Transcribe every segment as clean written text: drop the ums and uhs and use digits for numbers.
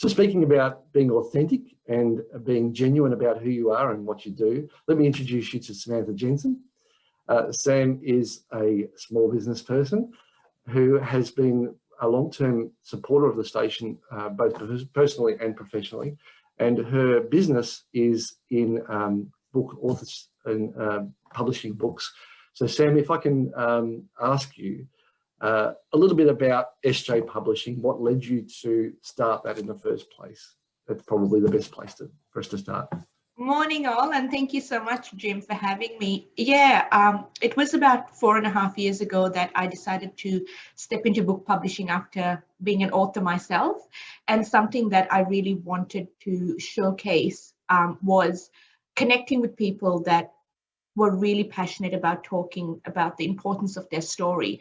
So speaking about being authentic and being genuine about who you are and what you do, let me introduce you to Samantha Jansen. Sam is a small business person who has been a long-term supporter of the station, both personally and professionally. And her business is in book authors and publishing books. So Sam, if I can ask you a little bit about SJ Publishing, what led you to start that in the first place? That's probably the best place for us to start. Morning all, and thank you so much, Jim, for having me. Yeah, it was about 4.5 years ago that I decided to step into book publishing after being an author myself. And something that I really wanted to showcase was connecting with people that were really passionate about talking about the importance of their story,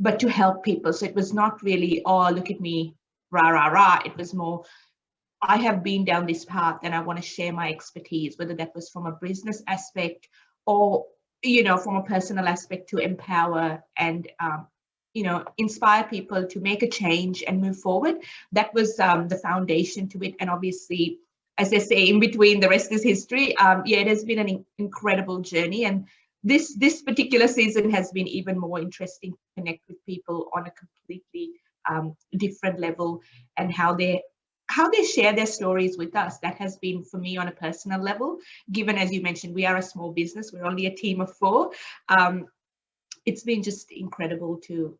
but to help people. So it was not really, oh, look at me, rah, rah, rah. It was more, I have been down this path and I want to share my expertise, whether that was from a business aspect or, from a personal aspect, to empower and, inspire people to make a change and move forward. That was the foundation to it. And obviously, as I say, in between, the rest is history. It has been an incredible journey. And this particular season has been even more interesting to connect with people on a completely different level, and how they share their stories with us. That has been, for me, on a personal level, given, as you mentioned, we are a small business, we're only a team of 4. It's been just incredible to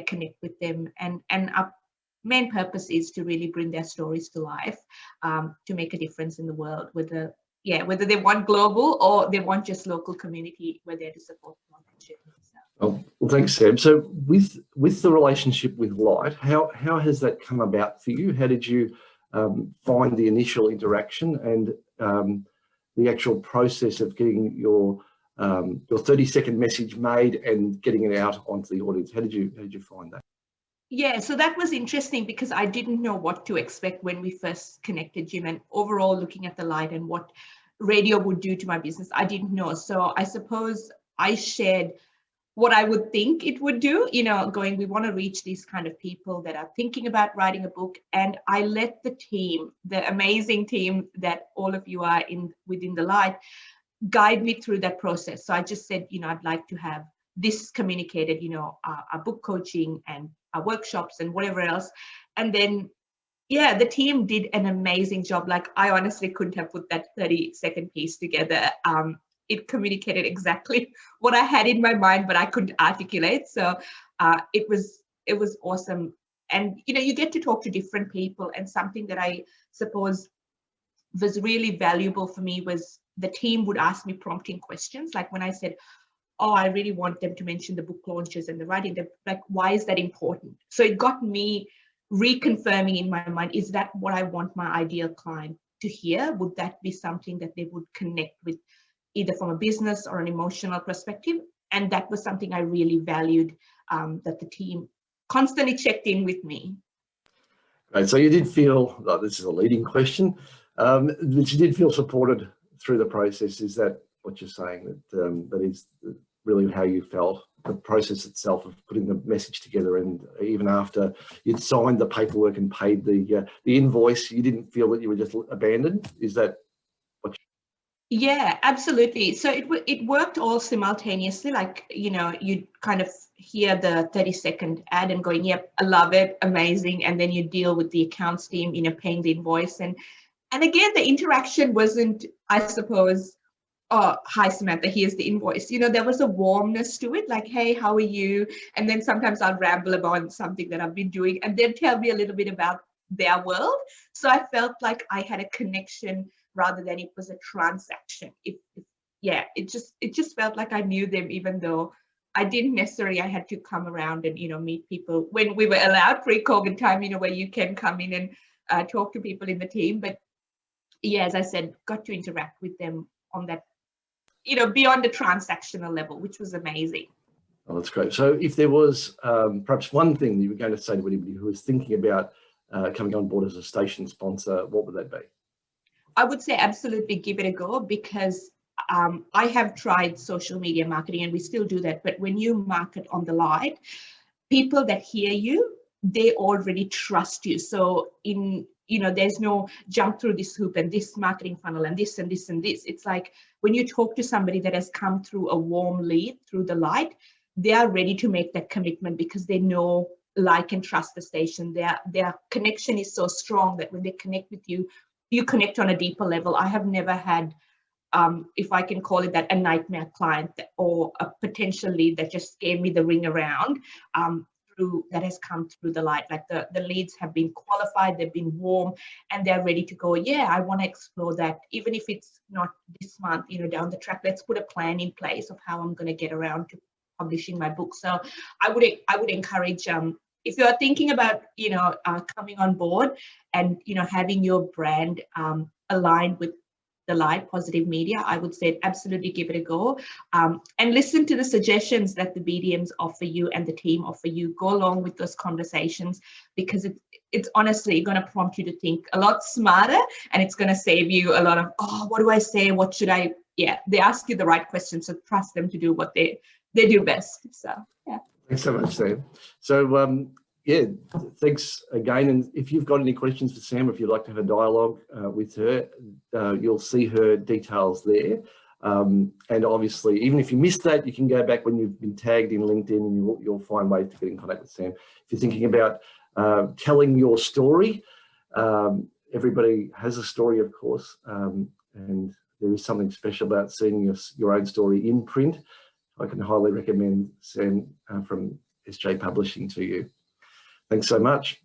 connect with them, and our main purpose is to really bring their stories to life, to make a difference in the world, whether they want global or they want just local community, we're there to support them on that journey. Well, thanks, Sam. So with the relationship with Light, how has that come about for you? How did you find the initial interaction and the actual process of getting your 30-second message made and getting it out onto the audience? How did you find that? Yeah, so that was interesting because I didn't know what to expect when we first connected, Jim, and overall looking at the Light and what radio would do to my business, I didn't know. So I suppose I shared what I would think it would do, going, we want to reach these kind of people that are thinking about writing a book. And I let the team, the amazing team that all of you are within the Light, guide me through that process. So I just said, I'd like to have this communicated, our book coaching and our workshops and whatever else. And then, the team did an amazing job. Like, I honestly couldn't have put that 30-second piece together. It communicated exactly what I had in my mind, but I couldn't articulate. So it was awesome. And, you get to talk to different people. And something that I suppose was really valuable for me was the team would ask me prompting questions. Like when I said, oh, I really want them to mention the book launches and the writing, like, why is that important? So it got me reconfirming in my mind, is that what I want my ideal client to hear? Would that be something that they would connect with, either from a business or an emotional perspective? And that was something I really valued, that the team constantly checked in with me. Right, so you did feel, this is a leading question, that you did feel supported through the process. Is that what you're saying, that is really how you felt, the process itself of putting the message together, and even after you'd signed the paperwork and paid the invoice, you didn't feel that you were just abandoned? Is that what Yeah, absolutely. So it worked all simultaneously. Like, you'd kind of hear the 30-second ad and going, yep, I love it, amazing. And then you deal with the accounts team, paying the invoice. And again, the interaction wasn't, I suppose, oh, hi, Samantha, here's the invoice. There was a warmness to it, like, hey, how are you? And then sometimes I'll ramble about something that I've been doing, and they'd tell me a little bit about their world. So I felt like I had a connection rather than it was a transaction. It just felt like I knew them, even though I didn't necessarily, I had to come around and, meet people when we were allowed pre-COVID time, where you can come in and talk to people in the team. But yeah, as I said, got to interact with them on that, beyond the transactional level, which was amazing. Oh, that's great. So if there was perhaps one thing you were going to say to anybody who was thinking about coming on board as a station sponsor, what would that be? I would say absolutely give it a go, because I have tried social media marketing and we still do that. But when you market on the Light, people that hear you, they already trust you. So in you know, there's no jump through this hoop and this marketing funnel and this and this and this. It's like when you talk to somebody that has come through a warm lead through the light, they are ready to make that commitment because they know, like, and trust the station. Their connection is so strong that when they connect with you, you connect on a deeper level. I have never had, if I can call it that, a nightmare client or a potential lead that just gave me the ring around. That has come through the light. Like the leads have been qualified, they've been warm, and they're ready to go. Yeah, I want to explore that, even if it's not this month, you know, down the track. Let's put a plan in place of how I'm going to get around to publishing my book. So I would encourage, if you are thinking about, you know, coming on board and, you know, having your brand aligned with the light, positive media, I would say absolutely give it a go, and listen to the suggestions that the BDMs offer you and the team offer you. Go along with those conversations, because it's honestly going to prompt you to think a lot smarter, and it's going to save you a lot of, oh, what do I say? What should I? Yeah, they ask you the right questions, so trust them to do what they do best. So yeah. Thanks so much, Sam. So yeah, thanks again. And if you've got any questions for Sam, if you'd like to have a dialogue with her, you'll see her details there. And obviously, even if you missed that, you can go back when you've been tagged in LinkedIn, and you'll find ways to get in contact with Sam. If you're thinking about telling your story, everybody has a story, of course, and there is something special about seeing your own story in print. I can highly recommend Sam from SJ Publishing to you. Thanks so much.